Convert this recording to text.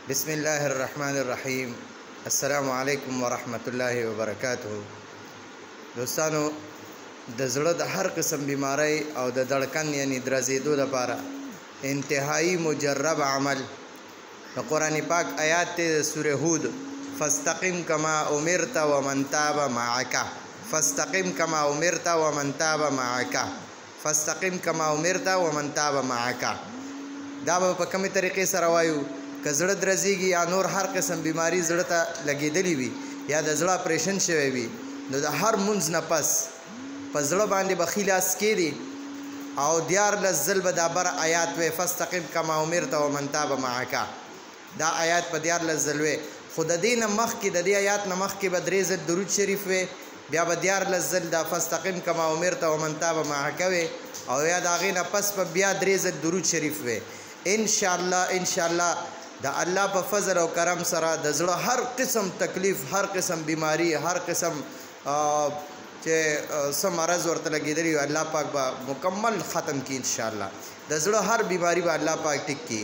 बिस्मिल्लाह अर्रहमान अर्रहीम। अस्सलामु अलैकुम वरहमतुल्लाहि वबरकातुहू। दोस्तانو د زړه د هر قسم بیماری او د دړکن یعنی درزیدو لپاره انتهایی مجرب عمل د قرآن پاک آیات ته سوره هود فاستقم کما امرت ومن تاب معك فاستقم کما امرت ومن تاب معك فاستقم کما امرت ومن تاب معك. دا په کومه طریقې سره وایو؟ که زړه درزیږي یا نور هر قسم بیماری زړه ته لګېدلی وي یا د زړه اپریشن شوی وي نو د هر منځ نه پس په زړه باندې به لاس کېږدي او 14 ځل به دا بره آیات وی فاستقم کما امرت ومن تاب معك. دا آیات په 14 ځل وی، خو د دې نه مخکې د دې آیات نه مخکې به 3 ځل درود شریف وی، بیا به 14 ځل دا فاستقم کما امرت ومن تاب معك وی، او یا د هغې نه پس به بیا 3 ځل درود شریف وی. انشاءالله د الله په فضل او کرم سره د زړه هر قسم تکلیف، هر قسم بیماری، هر قسم چې څه مرض ورته لګېدلی وي الله پاک به مکمل ختم کړي. انشاءالله د زړه هر بیماری به الله پاک ټیک کړي.